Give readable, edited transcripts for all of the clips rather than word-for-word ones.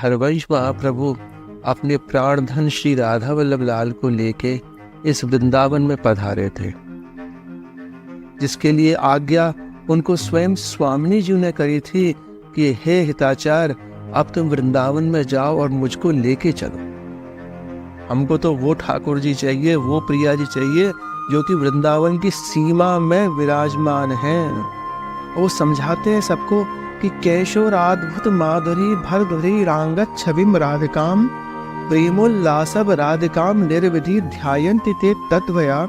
हरवंश महाप्रभु अपने प्राणधन श्री राधा वल्लभ लाल को लेके इस वृंदावन में पधारे थे, जिसके लिए आज्ञा उनको स्वयं स्वामिनी जी ने करी थी कि हे हिताचार, अब तुम वृंदावन में जाओ और मुझको लेके चलो। हमको तो वो ठाकुर जी चाहिए, वो प्रिया जी चाहिए जो कि वृंदावन की सीमा में विराजमान हैं। वो समझाते हैं सबको कि कैशोराद्भुत माधुरी भरधुरी रांगत छविम राधिकाम प्रेमोल्लासव राधिकाम निर्विधि ध्यायन्ति ते तत्वया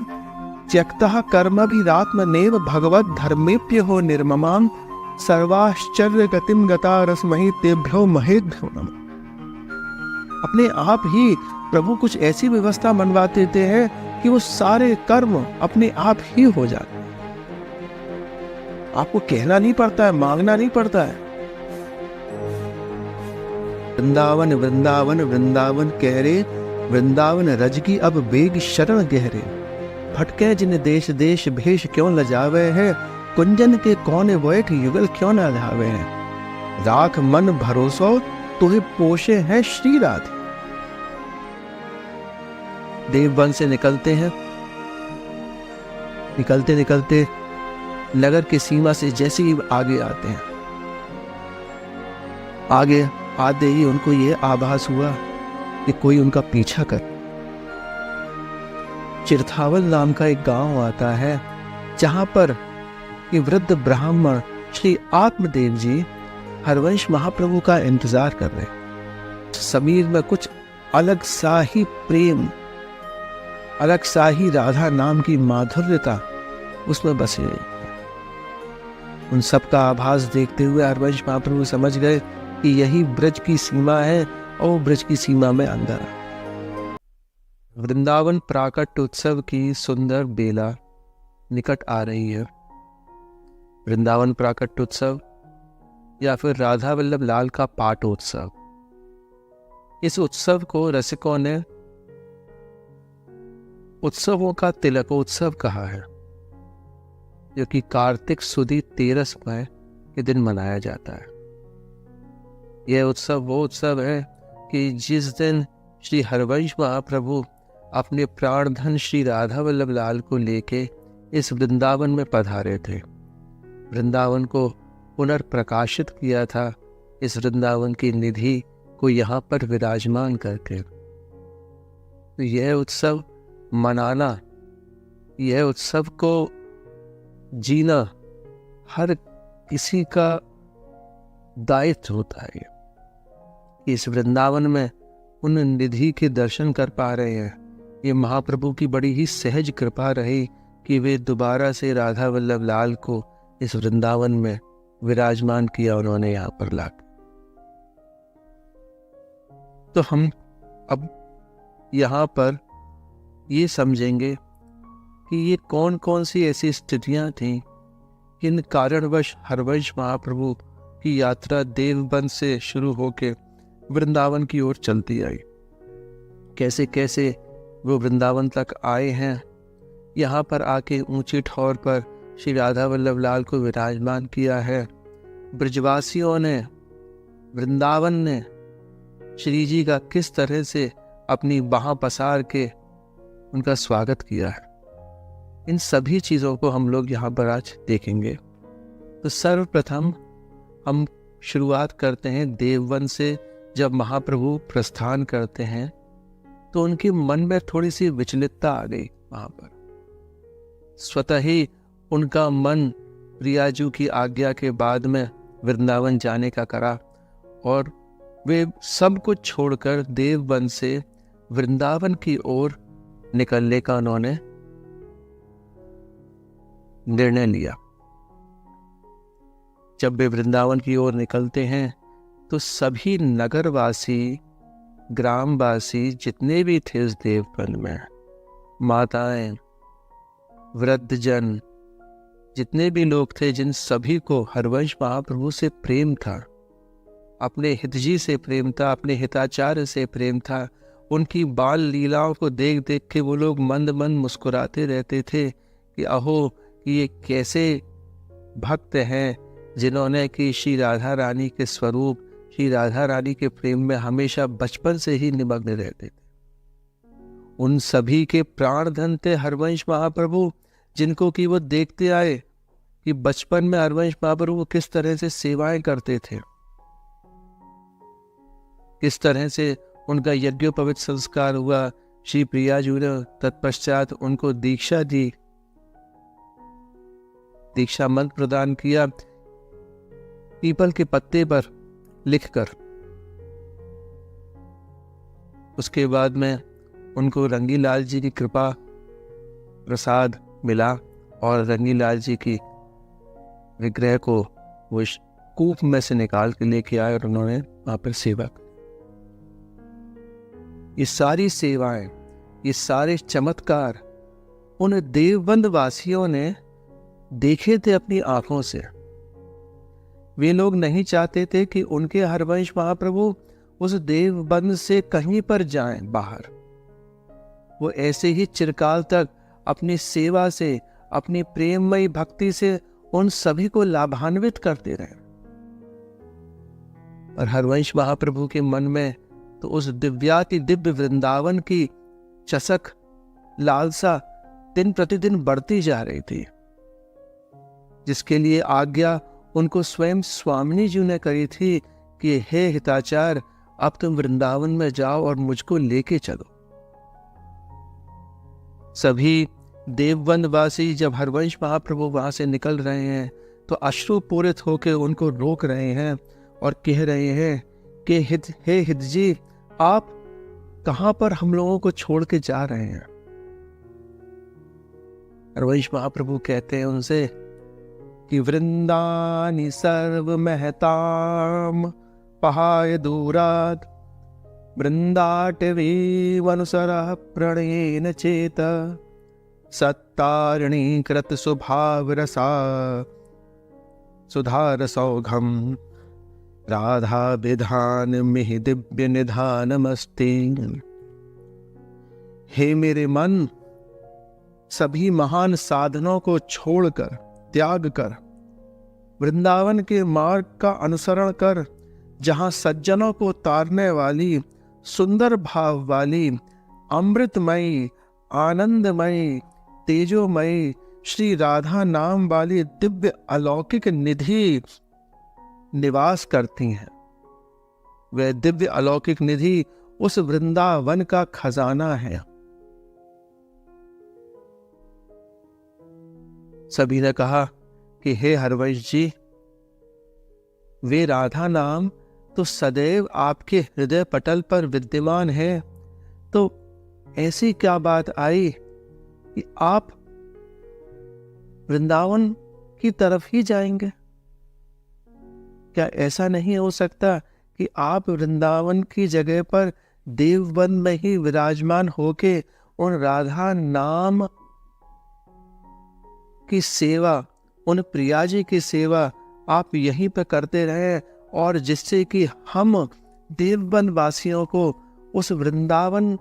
त्यक्तः कर्मभिरात्मनेव भगवद धर्मेप्य हो निर्ममाम सर्वाश्चर्य गतिम गता रसमही तेभ्यो महेभ्यो नमः। अपने आप ही प्रभु कुछ ऐसी व्यवस्था मनवा देते हैं कि वो सारे कर्म अपने आप ही हो जाते हैं। आपको कहना नहीं पड़ता है, मांगना नहीं पड़ता है। वृंदावन वृंदावन वृंदावन कह रे, वृंदावन रज की अब बेग शरण गहरे। भटके जिन देश देश भेष क्यों लजावे है, कुंजन के कोने बैठ युगल क्यों न धावे हैं। राख मन भरोसो तुहे पोषे हैं श्री राधे। देववन से निकलते हैं, निकलते निकलते नगर की सीमा से जैसे ही आगे आते हैं, आगे आते ही उनको ये आभास हुआ कि कोई उनका पीछा कर। चिरथावल नाम का एक गांव आता है, जहां पर ये वृद्ध ब्राह्मण श्री आत्मदेव जी हरवंश महाप्रभु का इंतजार कर रहे। समीर में कुछ अलग सा ही प्रेम, अलग सा ही राधा नाम की माधुर्यता उसमें बसे हुई। उन सब का आभास देखते हुए हरवंश महाप्रभु समझ गए कि यही ब्रज की सीमा है और ब्रज की सीमा में अंदर आ। वृंदावन प्राकट्य उत्सव की सुंदर बेला निकट आ रही है। वृंदावन प्राकट्य उत्सव या फिर राधा वल्लभ लाल का पाटोत्सव, इस उत्सव को रसिकों ने उत्सवों का तिलकोत्सव कहा है, जो कि कार्तिक सुदी 13 के दिन मनाया जाता है। यह उत्सव वो उत्सव है कि जिस दिन श्री हरवंश महाप्रभु अपने प्राणधन श्री राधा वल्लभ लाल को लेके इस वृंदावन में पधारे थे, वृंदावन को पुनर्प्रकाशित किया था, इस वृंदावन की निधि को यहाँ पर विराजमान करके। तो यह उत्सव मनाना, यह उत्सव को जीना हर किसी का दायित्व होता है। इस वृंदावन में उन निधि के दर्शन कर पा रहे हैं। ये महाप्रभु की बड़ी ही सहज कृपा रही कि वे दोबारा से राधा वल्लभ लाल को इस वृंदावन में विराजमान किया उन्होंने यहाँ पर लाकर। तो हम अब यहाँ पर ये समझेंगे कि ये कौन कौन सी ऐसी स्थितियां थीं किन कारणवश हरवंश महाप्रभु की यात्रा देवबंद से शुरू होकर वृंदावन की ओर चलती आई। कैसे कैसे वो वृंदावन तक आए हैं, यहाँ पर आके ऊंची ठौर पर श्री राधा वल्लभ लाल को विराजमान किया है। ब्रजवासियों ने, वृंदावन ने श्री जी का किस तरह से अपनी बाह पसार के उनका स्वागत किया है, इन सभी चीज़ों को हम लोग यहाँ पर आज देखेंगे। तो सर्वप्रथम हम शुरुआत करते हैं देववन से। जब महाप्रभु प्रस्थान करते हैं तो उनके मन में थोड़ी सी विचलितता आ गई। वहाँ पर स्वतः ही उनका मन प्रियाजू की आज्ञा के बाद में वृंदावन जाने का करा और वे सब कुछ छोड़कर देववन से वृंदावन की ओर निकलने का उन्होंने निर्णय लिया। जब वे वृंदावन की ओर निकलते हैं तो सभी नगरवासी, ग्रामवासी जितने भी थे उस देववन में, माताएं, वृद्धजन, जितने भी लोग थे, जिन सभी को हरवंश महाप्रभु से प्रेम था, अपने हितजी से प्रेम था, अपने हिताचार्य से प्रेम था, उनकी बाल लीलाओं को देख देख के वो लोग मंद मंद मुस्कुराते रहते थे कि अहो कि ये कैसे भक्त हैं जिन्होंने कि श्री राधा रानी के स्वरूप श्री राधा रानी के प्रेम में हमेशा बचपन से ही निमग्न रहते थे। उन सभी के प्राणधन थे हरवंश महाप्रभु, जिनको कि वो देखते आए कि बचपन में हरवंश महाप्रभु किस तरह से सेवाएं करते थे, किस तरह से उनका यज्ञोपवीत संस्कार हुआ। श्री प्रियाजू ने तत्पश्चात उनको दीक्षा दी, दीक्षा मंत्र प्रदान किया पीपल के पत्ते पर लिखकर। उसके बाद में उनको रंगीलाल जी की कृपा प्रसाद मिला और रंगीलाल जी की विग्रह को वो कूप में से निकाल के लेके आए और उन्होंने वहां पर सेवा की। ये सारी सेवाएं, ये सारे चमत्कार उन देवबंद वासियों ने देखे थे अपनी आंखों से। वे लोग नहीं चाहते थे कि उनके हरवंश महाप्रभु उस देवबंद से कहीं पर जाएं बाहर। वो ऐसे ही चिरकाल तक अपनी सेवा से, अपनी प्रेममयी भक्ति से उन सभी को लाभान्वित करते रहे। और हरवंश महाप्रभु के मन में तो उस दिव्याति दिव्य वृंदावन की चसक, लालसा दिन प्रतिदिन बढ़ती जा रही थी, जिसके लिए आज्ञा उनको स्वयं स्वामिनी जी ने करी थी कि हे हिताचार, अब तुम वृंदावन में जाओ और मुझको लेके चलो। सभी देवबंदवासी जब हरवंश महाप्रभु वहां से निकल रहे हैं तो अश्रुपूरित होकर उनको रोक रहे हैं और कह रहे हैं कि हे हित जी, आप कहां पर हम लोगों को छोड़ के जा रहे हैं। हरवंश महाप्रभु कहते हैं उनसे कि वृंदानी सर्व महताम पहाय दूरात वृंदाटवी वनुसरः प्रणयेन चेत सत्तारिणी कृत स्वभाव रसा सुधार सौघम राधा विधान मिहि दिव्य निधानमस्ति। हे मेरे मन, सभी महान साधनों को छोड़कर, त्याग कर, वृंदावन के मार्ग का अनुसरण कर, जहां सज्जनों को तारने वाली, सुंदर भाव वाली, अमृतमयी, आनंदमयी, तेजोमयी श्री राधा नाम वाली दिव्य अलौकिक निधि निवास करती हैं। वह दिव्य अलौकिक निधि उस वृंदावन का खजाना है। सभी ने कहा कि हे हरवंश जी, वे राधा नाम तो सदैव आपके हृदय पटल पर विद्यमान है, तो ऐसी क्या बात आई कि आप वृंदावन की तरफ ही जाएंगे? क्या ऐसा नहीं हो सकता कि आप वृंदावन की जगह पर देवबंद में ही विराजमान होके उन राधा नाम की सेवा, उन प्रिया जी की सेवा आप यहीं पर करते रहे, और जिससे कि हम देवबंद वासियों को उस वृंदावन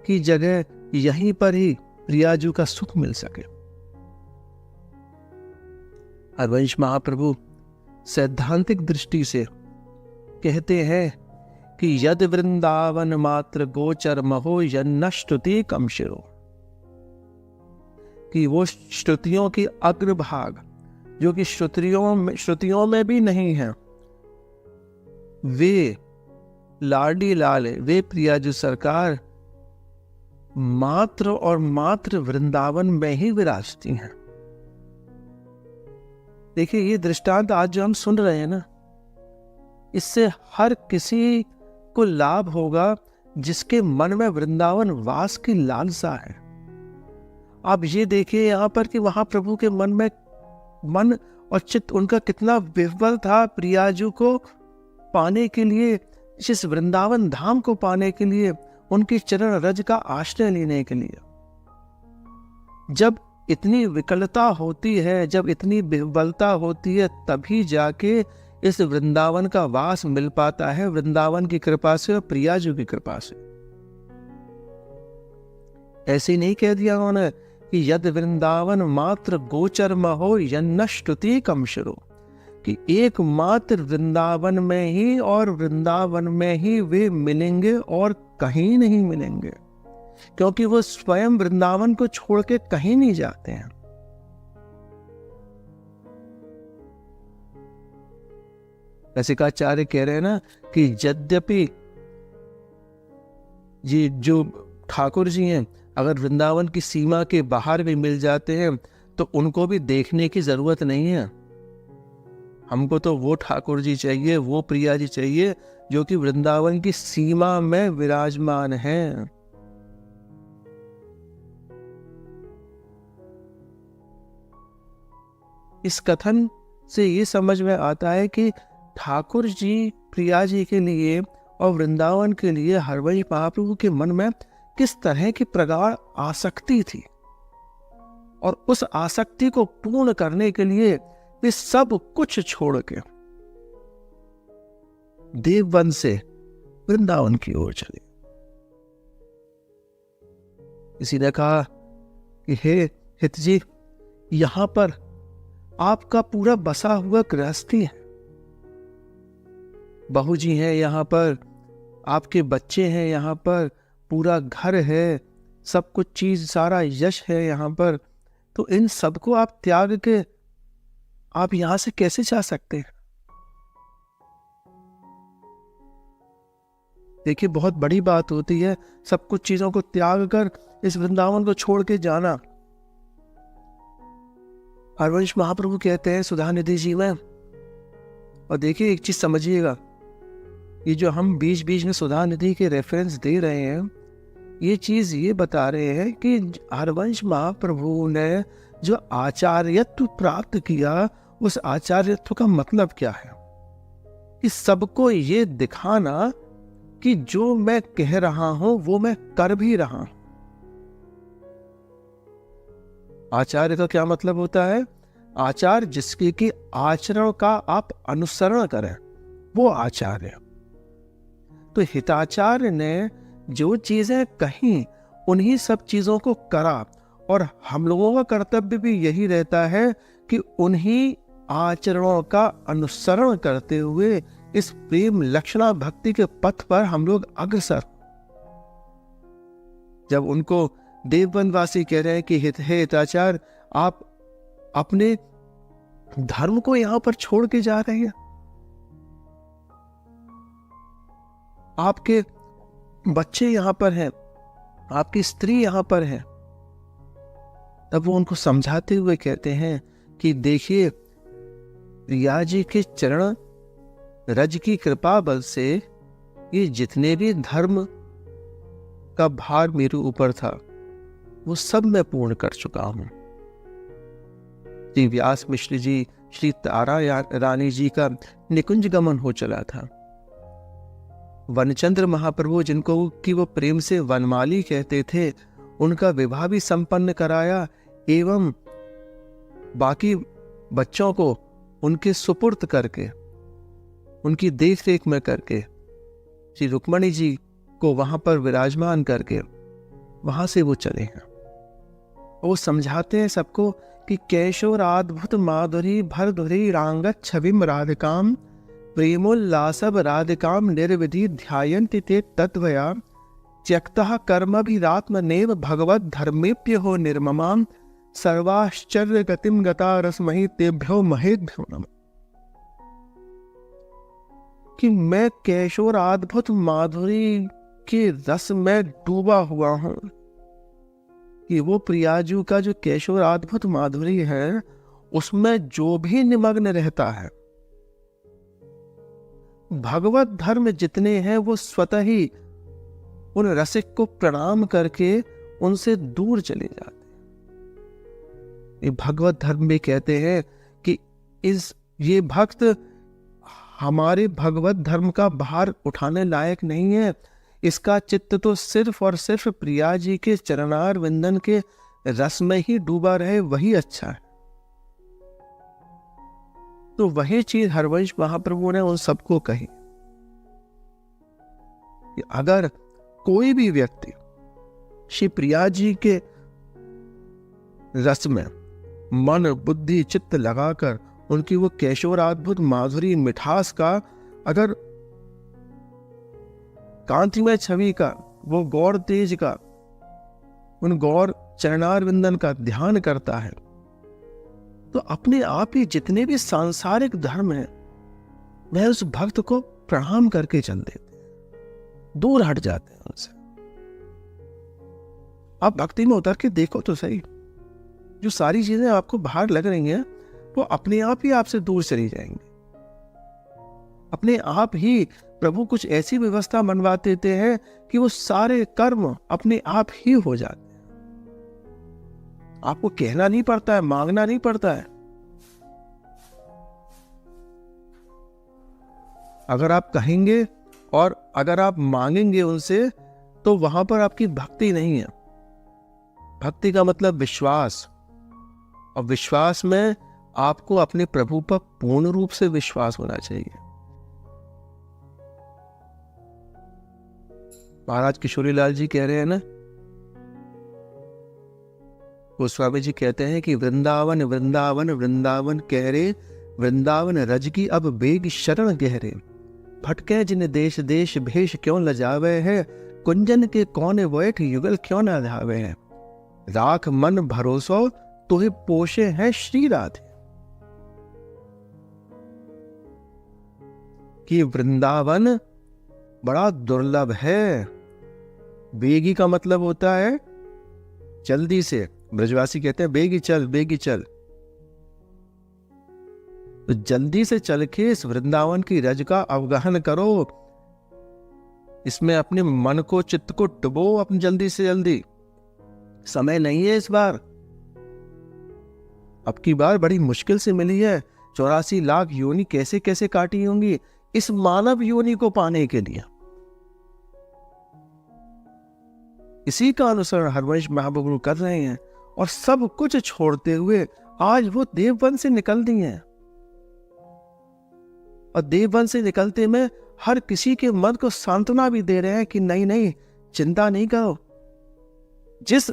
की जगह यहीं पर ही प्रियाजू का सुख मिल सके। हरवंश महाप्रभु सैद्धांतिक दृष्टि से कहते हैं कि यद वृंदावन मात्र गोचर महो यन्न स्तुति कम शिरो, कि वो श्रुतियों की अग्रभाग जो कि श्रुतियों में भी नहीं है, वे लाडी लाल, वे प्रियाजू सरकार मात्र और मात्र वृंदावन में ही विराजती हैं। देखिए, ये दृष्टांत आज जो हम सुन रहे हैं ना, इससे हर किसी को लाभ होगा जिसके मन में वृंदावन वास की लालसा है। आप ये देखिए यहाँ पर कि वहां प्रभु के मन और चित्त उनका कितना विह्वल था प्रियाजू को पाने के लिए, इस वृंदावन धाम को पाने के लिए, उनकी चरण रज का आश्रय लेने के लिए। जब इतनी विकलता होती है, जब इतनी विह्वलता होती है, तभी जाके इस वृंदावन का वास मिल पाता है, वृंदावन की कृपा से और प्रियाजू की कृपा से। ऐसे नहीं कह दिया उन्होंने कि यद वृंदावन मात्र गोचर महो यन्न स्तुति कम शिरो, कि एकमात्र वृंदावन में ही और वृंदावन में ही वे मिलेंगे और कहीं नहीं मिलेंगे, क्योंकि वो स्वयं वृंदावन को छोड़ के कहीं नहीं जाते हैं। रसिकाचार्य कह रहे हैं ना कि यद्यपि ये जो ठाकुर जी हैं अगर वृंदावन की सीमा के बाहर भी मिल जाते हैं तो उनको भी देखने की जरूरत नहीं है। हमको तो वो ठाकुर जी चाहिए, वो प्रिया जी चाहिए जो कि वृंदावन की सीमा में विराजमान हैं। इस कथन से ये समझ में आता है कि ठाकुर जी प्रिया जी के लिए और वृंदावन के लिए हरवंश महाप्रभु के मन में किस तरह की प्रगाढ़ आसक्ति थी, और उस आसक्ति को पूर्ण करने के लिए वे सब कुछ छोड़ के देववन से वृंदावन की ओर चले। किसी ने कहा कि हे हित जी, यहां पर आपका पूरा बसा हुआ गृहस्थी है, बहू जी हैं यहाँ पर, आपके बच्चे हैं यहाँ पर, पूरा घर है, सब कुछ चीज सारा यश है यहाँ पर, तो इन सबको आप त्याग के आप यहां से कैसे जा सकते हैं? देखिए, बहुत बड़ी बात होती है सब कुछ चीजों को त्याग कर इस वृंदावन को छोड़ के जाना। हरवंश महाप्रभु कहते हैं सुधा निधि जी में, और देखिए एक चीज समझिएगा, ये जो हम बीच बीच में सुधा निधि के रेफरेंस दे रहे हैं, ये चीज ये बता रहे हैं कि हरवंश महाप्रभु ने जो आचार्यत्व प्राप्त किया, उस आचार्यत्व का मतलब क्या है कि सबको ये दिखाना कि जो मैं कह रहा हूं वो मैं कर भी रहा हूं। आचार्य का क्या मतलब होता है? आचार्य जिसके कि आचरण का आप अनुसरण करें, वो आचार्य। तो हिताचार्य ने जो चीजें कही उन्हीं सब चीजों को करा, और हम लोगों का कर्तव्य भी यही रहता है कि उन्हीं आचरणों का अनुसरण करते हुए इस प्रेम लक्षणा भक्ति के पथ पर हम लोग अग्रसर। जब उनको देववनवासी कह रहे हैं कि हे हिताचार्य, आप अपने धर्म को यहां पर छोड़ के जा रहे हैं, आपके बच्चे यहां पर हैं, आपकी स्त्री यहां पर है, तब वो उनको समझाते हुए कहते हैं कि देखिए, प्रिया जी के चरण रज की कृपा बल से ये जितने भी धर्म का भार मेरे ऊपर था वो सब मैं पूर्ण कर चुका हूं। श्री व्यास मिश्र जी, श्री तारा रानी जी का निकुंज गमन हो चला था। वनचंद्र महाप्रभु, जिनको कि वो प्रेम से वनमाली कहते थे, उनका विवाह भी संपन्न कराया, एवं बाकी बच्चों को उनके सुपुर्द करके, उनकी देख रेख में करके, श्री रुक्मणी जी को वहां पर विराजमान करके वहां से वो चले हैं। वो समझाते हैं सबको कि कैशोराद्भुत माधुरी भरधुरी रांगत छविम राधिकाम प्रेमोल्लासव राधिकाम निर्विधि ध्यायन्ति ते तत्वया त्यक्तः कर्मभिरात्मनेव भगवद धर्मेप्य हो निर्ममाम सर्वाश्चर्य गतिम गता रसमही तेभ्यो महेभ्यो नमः। कि मैं कैशोर अद्भुत माधुरी के रस में डूबा हुआ हूं, कि वो प्रियाजू का जो कैशोर अद्भुत माधुरी है उसमें जो भी निमग्न रहता है, भगवत धर्म जितने हैं वो स्वतः ही उन रसिक को प्रणाम करके उनसे दूर चले जाते हैं। भगवत धर्म में कहते हैं कि ये भक्त हमारे भगवत धर्म का भार उठाने लायक नहीं है, इसका चित्त तो सिर्फ और सिर्फ प्रिया जी के चरणार विंदन के रस में ही डूबा रहे, वही अच्छा है। तो वही चीज हरवंश महाप्रभु ने उन सबको कही कि अगर कोई भी व्यक्ति श्री प्रिया जी के रस में मन बुद्धि चित्त लगाकर उनकी वो कैशोराद्भुत माधुरी मिठास का, अगर कांतिमय छवि का, वो गौर तेज का, उन गौर चरणार विंदन का ध्यान करता है, तो अपने आप ही जितने भी सांसारिक धर्म हैं वह उस भक्त को प्रणाम करके चल देते हैं, दूर हट जाते हैं उनसे। आप भक्ति में उतर के देखो तो सही, जो सारी चीजें आपको बाहर लग रही हैं वो अपने आप ही आपसे दूर चली जाएंगी। अपने आप ही प्रभु कुछ ऐसी व्यवस्था मनवा देते हैं कि वो सारे कर्म अपने आप ही हो जाते हैं। आपको कहना नहीं पड़ता है, मांगना नहीं पड़ता है। अगर आप कहेंगे और अगर आप मांगेंगे उनसे, तो वहां पर आपकी भक्ति नहीं है। भक्ति का मतलब विश्वास, और विश्वास में आपको अपने प्रभु पर पूर्ण रूप से विश्वास होना चाहिए। महाराज किशोरीलाल जी कह रहे हैं ना, गोस्वामी जी कहते हैं कि वृंदावन वृंदावन वृंदावन कह रे, वृंदावन रज की अब बेग शरण गहरे, भटके जिन देश देश भेष क्यों लजावे है, कुंजन के कोने बैठ युगल क्यों न धावे है, राख मन भरोसो तुहे पोषे हैं श्री राधे। कि वृंदावन बड़ा दुर्लभ है। बेगी का मतलब होता है जल्दी से, ब्रजवासी कहते हैं बेगी चल बेगी चल। तो जल्दी से चल के इस वृंदावन की रज का अवगाहन करो, इसमें अपने मन को, चित्त को डुबो अपनी जल्दी से जल्दी। समय नहीं है इस बार, अब की बार बड़ी मुश्किल से मिली है। 84 लाख योनि कैसे कैसे काटी होंगी इस मानव योनि को पाने के लिए। इसी का अनुसरण हरवंश महाप्रभु कर रहे हैं, और सब कुछ छोड़ते हुए आज वो देववन से निकल दी हैं। और देववन से निकलते में हर किसी के मन को सांत्वना भी दे रहे हैं कि नहीं नहीं, चिंता नहीं करो। जिस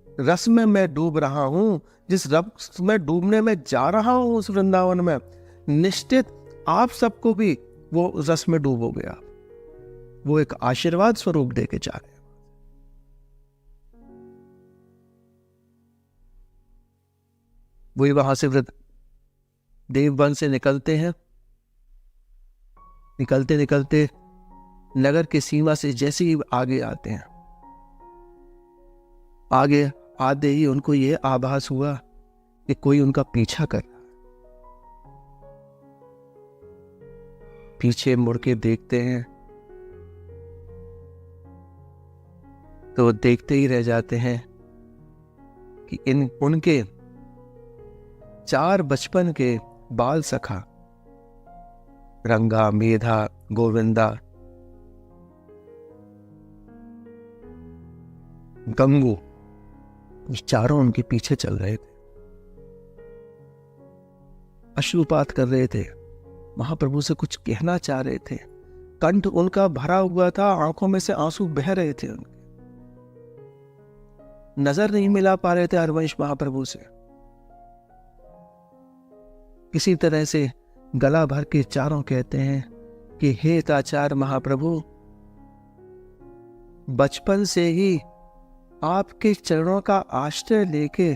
रस में मैं डूब रहा हूं, जिस रस में डूबने में जा रहा हूं उस वृंदावन में, निश्चित आप सबको भी वो रस में डूबोगे आप। वो एक आशीर्वाद स्वरूप देके जा रहे हैं। वही वहां से देववन से निकलते हैं। निकलते निकलते नगर की सीमा से जैसे ही आगे आते हैं, आगे आते ही उनको ये आभास हुआ कि कोई उनका पीछा कर रहा है। पीछे मुड़ के देखते हैं तो देखते ही रह जाते हैं कि उनके 4 बचपन के बाल सखा रंगा, मेधा, गोविंदा, गंगू, चारों उनके पीछे चल रहे थे, अश्रुपात कर रहे थे, महाप्रभु से कुछ कहना चाह रहे थे। कंठ उनका भरा हुआ था, आंखों में से आंसू बह रहे थे उनके, नजर नहीं मिला पा रहे थे हरवंश महाप्रभु से। किसी तरह से गला भर के चारों कहते हैं कि हे ताचार महाप्रभु, बचपन से ही आपके चरणों का आश्रय लेके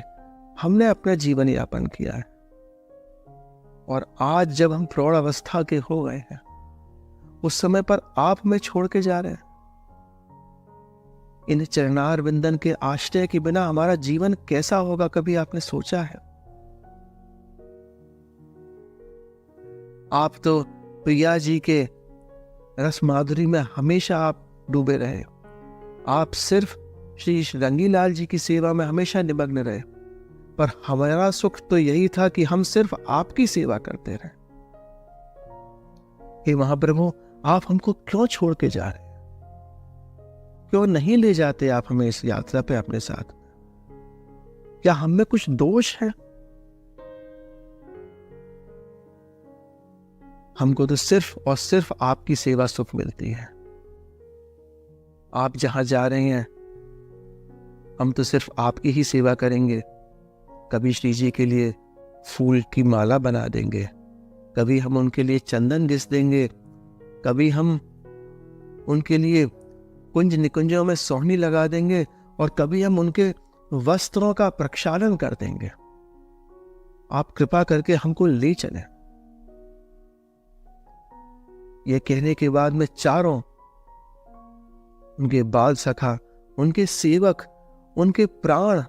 हमने अपना जीवन यापन किया है, और आज जब हम प्रौढ़ अवस्था के हो गए हैं, उस समय पर आप हमें छोड़ के जा रहे हैं। इन चरणार विंदन के आश्रय के बिना हमारा जीवन कैसा होगा, कभी आपने सोचा है? आप तो प्रिया जी के रस माधुरी में हमेशा आप डूबे रहे। आप सिर्फ श्री रंगीलाल जी की सेवा में हमेशा निमग्न रहे, पर हमारा सुख तो यही था कि हम सिर्फ आपकी सेवा करते रहे। हे महाप्रभु, आप हमको क्यों छोड़ के जा रहे हैं? क्यों नहीं ले जाते आप हमें इस यात्रा पे अपने साथ? क्या हम में कुछ दोष है? हमको तो सिर्फ और सिर्फ आपकी सेवा सुख मिलती है। आप जहां जा रहे हैं हम तो सिर्फ आपकी ही सेवा करेंगे। कभी श्री जी के लिए फूल की माला बना देंगे, कभी हम उनके लिए चंदन घिस देंगे, कभी हम उनके लिए कुंज निकुंजों में सोहनी लगा देंगे और कभी हम उनके वस्त्रों का प्रक्षालन कर देंगे। आप कृपा करके हमको ले चलें। यह कहने के बाद में चारों, उनके बाल सखा, उनके सेवक, उनके प्राण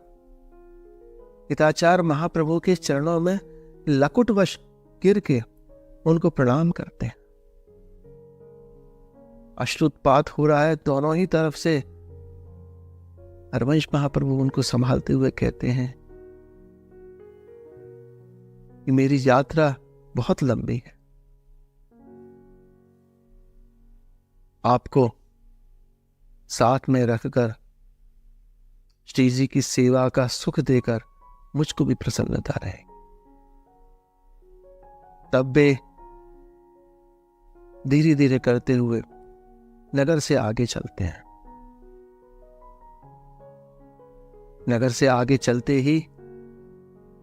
हिताचार्य महाप्रभु के चरणों में लकुटवश गिर के उनको प्रणाम करते हैं। अश्रुपात हो रहा है दोनों ही तरफ से। हरवंश महाप्रभु उनको संभालते हुए कहते हैं कि मेरी यात्रा बहुत लंबी है, आपको साथ में रखकर श्री जी की सेवा का सुख देकर मुझको भी प्रसन्नता रहे। तब वे धीरे धीरे करते हुए नगर से आगे चलते हैं। नगर से आगे चलते ही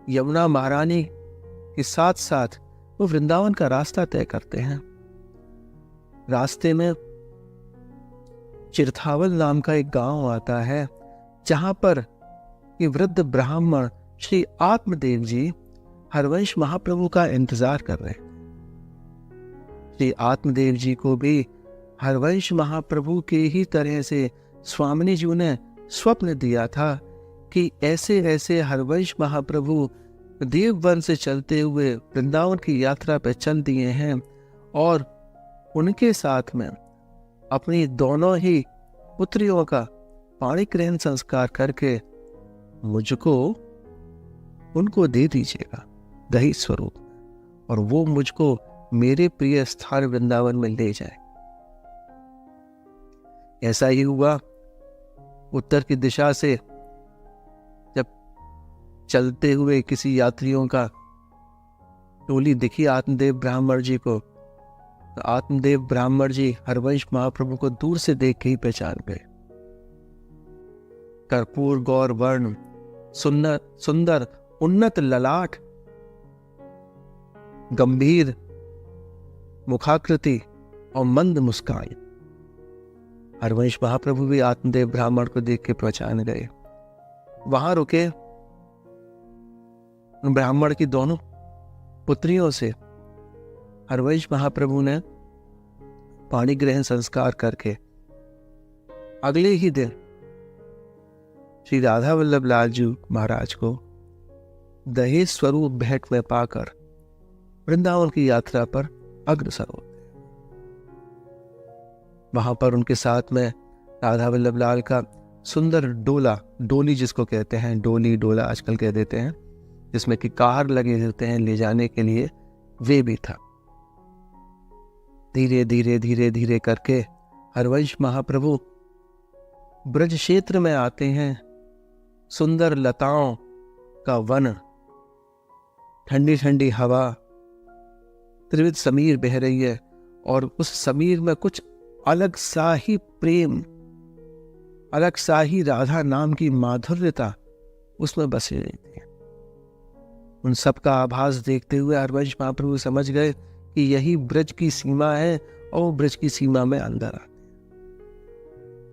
यमुना महारानी के साथ साथ वो वृंदावन का रास्ता तय करते हैं। रास्ते में चिरथावल नाम का एक गांव आता है, जहां पर ये वृद्ध ब्राह्मण श्री आत्मदेव जी हरवंश महाप्रभु का इंतजार कर रहे हैं। श्री आत्मदेव जी को भी हरवंश महाप्रभु के ही तरह से स्वामिनी जी ने स्वप्न दिया था कि ऐसे ऐसे हरवंश महाप्रभु देववन से चलते हुए वृंदावन की यात्रा पर चल दिए हैं और उनके साथ में अपनी दोनों ही पुत्रियों का पाणी ग्रहण संस्कार करके मुझको उनको दे दीजिएगा दही स्वरूप, और वो मुझको मेरे प्रिय स्थान वृंदावन में ले जाए। ऐसा ही हुआ। उत्तर की दिशा से जब चलते हुए किसी यात्रियों का टोली दिखी आत्मदेव ब्राह्मण जी को, तो आत्मदेव ब्राह्मण जी हरवंश महाप्रभु को दूर से देख के ही पहचान गए। कर्पूर गौर वर्ण, सुंदर उन्नत ललाट, गंभीर मुखाकृति और मंद मुस्कान। हरवंश महाप्रभु भी आत्मदेव ब्राह्मण को देख के पहचान गए। वहां रुके, ब्राह्मण की दोनों पुत्रियों से हरवंश महाप्रभु ने पाणी ग्रहण संस्कार करके अगले ही दिन श्री राधा वल्लभ लाल जी महाराज को दहेज स्वरूप भेंट में पाकर वृंदावन की यात्रा पर अग्रसर होते हैं। वहां पर उनके साथ में राधा वल्लभ लाल का सुंदर डोला, डोली जिसको कहते हैं, डोली डोला आजकल कह देते हैं, जिसमें कि कार लगे होते हैं ले जाने के लिए, वे भी था। धीरे धीरे धीरे धीरे करके हरवंश महाप्रभु ब्रज क्षेत्र में आते हैं। सुंदर लताओं का वन, ठंडी ठंडी हवा, त्रिविध समीर बह रही है और उस समीर में कुछ अलग सा ही प्रेम, अलग सा ही राधा नाम की माधुर्यता उसमें बसी रहती है। उन सब का आभास देखते हुए हरवंश महाप्रभु समझ गए कि यही ब्रज की सीमा है और ब्रज की सीमा में अंदर आ